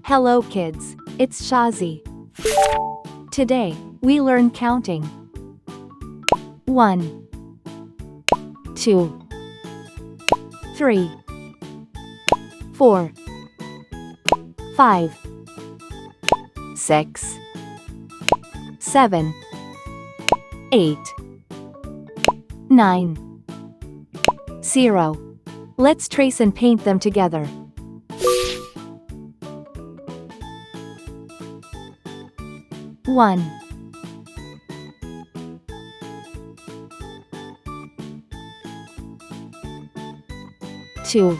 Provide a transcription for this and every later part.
Hello kids, it's Shazi. Today, we learn counting. 1, 2, 3, 4, 5, 6, 7, 8, 9, 0. Let's trace and paint them together. 1, 2,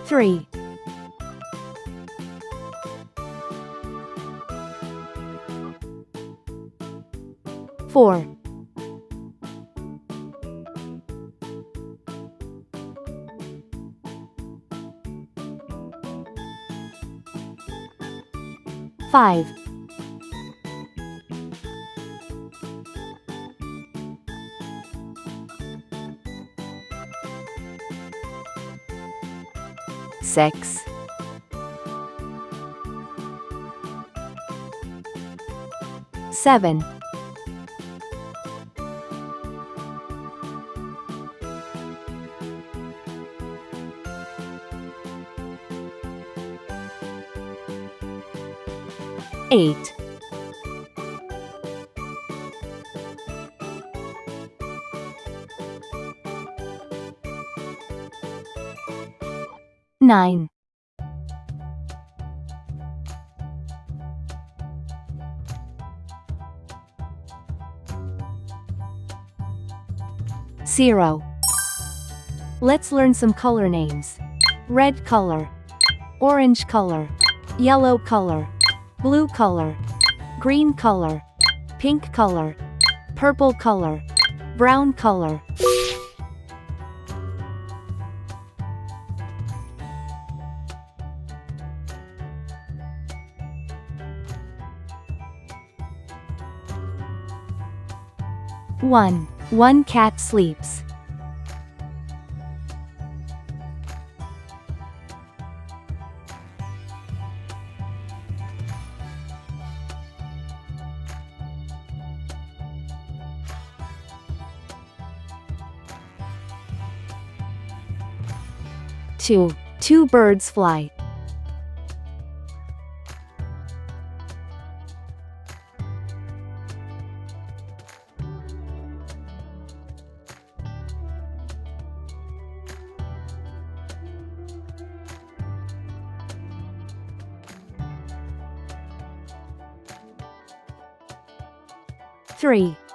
3, 4, 5, 6, 7, 8, 9, 0. Let's learn some color names. Red color, orange color, yellow color, blue color, green color, pink color, purple color, brown color. One cat sleeps. 2 birds fly.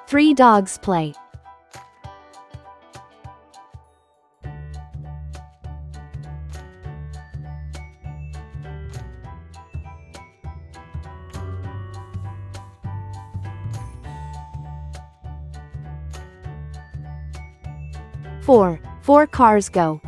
3 dogs play. 4 cars go.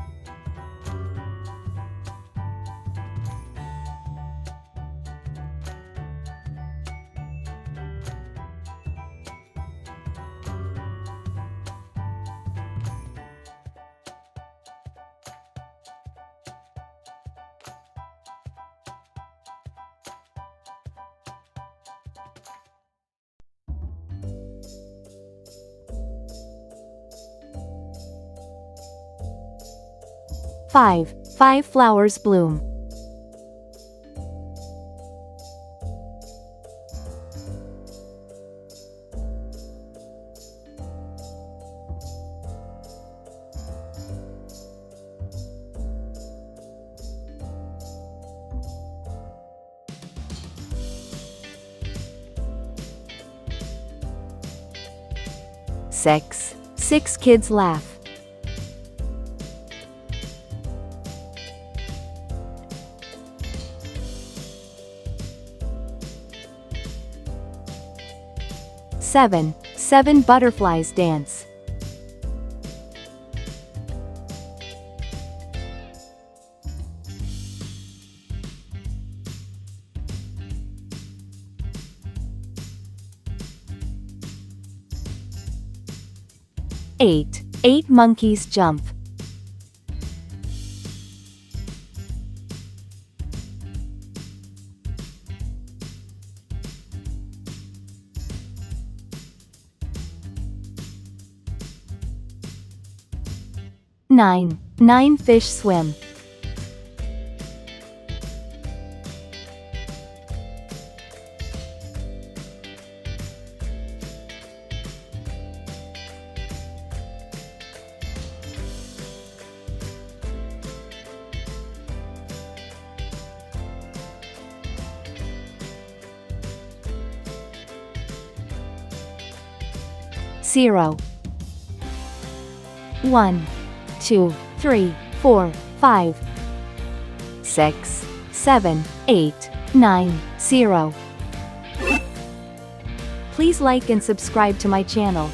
5 flowers bloom. 6 kids laugh. 7 butterflies dance. 8. 8 monkeys jump. 9. 9 fish swim. 0. 1, 2, 3, 4, 5, 6, 7, 8, 9, 0. Please like and subscribe to my channel.